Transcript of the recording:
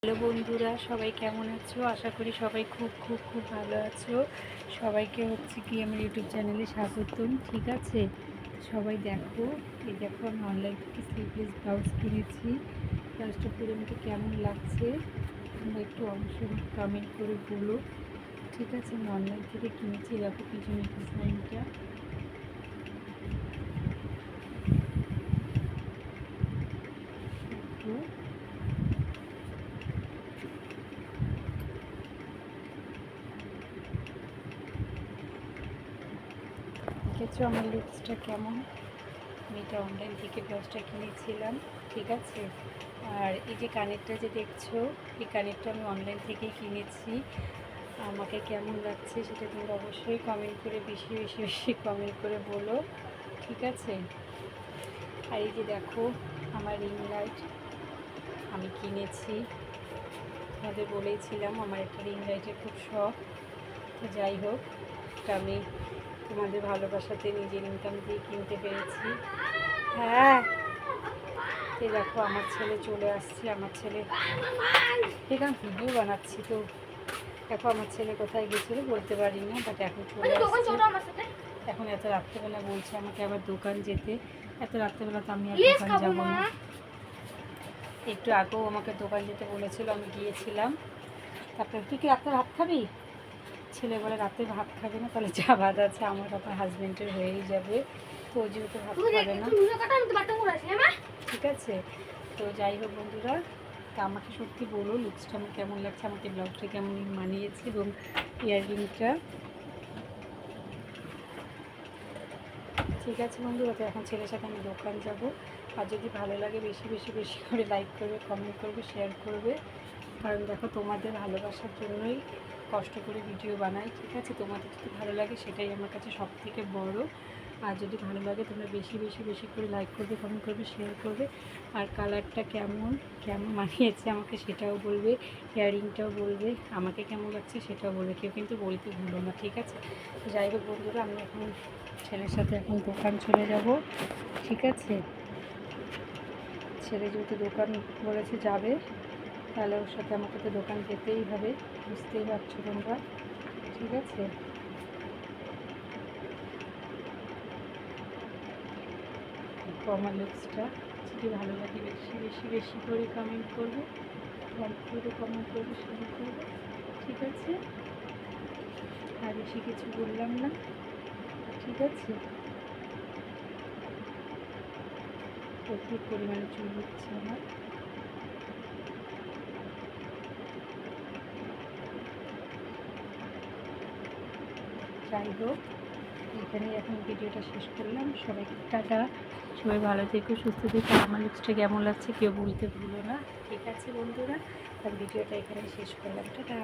Hello বন্ধুরা, সবাই কেমন আছো? আশা করি সবাই খুব খুব খুব ভালো আছো। সবাইকে হচ্ছে কি আমার ইউটিউব চ্যানেলে স্বাগতম। ঠিক আছে, সবাই দেখো, এই দেখো আমি অনলাইন থেকে স্লিভলেস ব্লাউজ কিনেছি। ব্লাউজটা পরে আমাকে কেমন লাগছে তোমরা একটু অবশ্যই কমেন্ট করে বলো। ঠিক আছে, আমি অনলাইন থেকে কিনেছি। দেখো পিছনের ডিজাইনটা, দেখো দেখেছো আমার লুকসটা কেমন। আমি এটা অনলাইন থেকে ব্লাউজটা কিনেছিলাম। ঠিক আছে, আর এই যে কানেরটা যে দেখছো, এই কানেরটা আমি অনলাইন থেকেই কিনেছি। আমাকে কেমন লাগছে সেটা তোমরা অবশ্যই কমেন্ট করে বেশি বেশি বেশি কমেন্ট করে বলো। ঠিক আছে, আর এই যে দেখো আমার রিং লাইট আমি কিনেছি। তোমাদের বলেইছিলাম আমার একটা রিং লাইটের খুব শখ। তো যাই হোক, এটা আমি তোমাদের ভালোবাসাতে নিজের ইনকাম দিয়ে কিনতে পেরেছি। হ্যাঁ, এই দেখো আমার ছেলে চলে আসছে। আমার ছেলে এখানে ভিডিও বানাচ্ছি, তো দেখো আমার ছেলে কোথায় গেছিলো বলতে পারি না, বাট এখন চলে আসছে। এখন এত রাত্রেবেলা বলছে আমাকে আবার দোকান যেতে। এত রাত্রেবেলা তো আমি আর দোকান যাবো না। একটু আগেও আমাকে দোকান যেতে বলেছিল, আমি গিয়েছিলাম। তারপরে তুই কি রাত্রে ভাত খাবি? ছেলে বলে রাতে ভাত খাবে না, তাহলে যা ভাত আছে আমার আপনার হাজব্যান্ডের হয়েই যাবে, তো ও যেহেতু ভাত খাবে না। ঠিক আছে, তো যাই হোক বন্ধুরা, তা আমাকে সত্যি বলো লুকসটা আমার কেমন লাগছে, আমাকে ব্লাউজটা কেমন মানিয়েছে এবং ইয়াররিংটা। ঠিক আছে বন্ধুরা, তো এখন ছেলের সাথে আমি দোকান যাব। আর যদি ভালো লাগে বেশি বেশি বেশি করে লাইক করবে, কমেন্ট করবে, শেয়ার করবে। কারণ দেখো তোমাদের ভালোবাসার জন্যই কষ্ট করে ভিডিও বানাই। ঠিক আছে, তোমাদের যদি ভালো লাগে সেটাই আমার কাছে সব থেকে বড়। আর যদি ভালো লাগে তোমরা বেশি বেশি বেশি করে লাইক করবে, কমেন্ট করবে, শেয়ার করবে। আর কালারটা কেমন কেমন মানিয়েছে আমাকে সেটাও বলবে, ইয়াররিংটাও বলবে, আমাকে কেমন লাগছে সেটাও বলবে। কেউ কিন্তু বলতে ভুলো না। ঠিক আছে, তো যাই হোক বন্ধুরা, আমি এখন ছেলের সাথে এখন দোকান চলে যাব। ঠিক আছে, ছেলে যেহেতু দোকান বলেছে যাবে, তাহলে ওর সাথে আমাকে তো দোকান যেতেই হবে, বুঝতেই পারছো তোমরা। ঠিক আছে, আমার লুকসটা যদি ভালো লাগে বেশি বেশি বেশি করে কমেন্ট করবে, লাইক করবে, কমেন্ট করবে, শেয়ার করবে। ঠিক আছে, আর বেশি কিছু বললাম না। ঠিক আছে, প্রচুর পরিমাণে চুল হচ্ছে আমার। যাই হোক, এখানেই এখন ভিডিওটা শেষ করলাম। সবাইকে টাটা, সবাই ভালো থেকো, সুস্থ থেকো। আমার লুকসটা কেমন লাগছে কেউ বলতে ভুলো না। ঠিক আছে বন্ধুরা, আর ভিডিওটা এখানে শেষ করলাম। টাটা।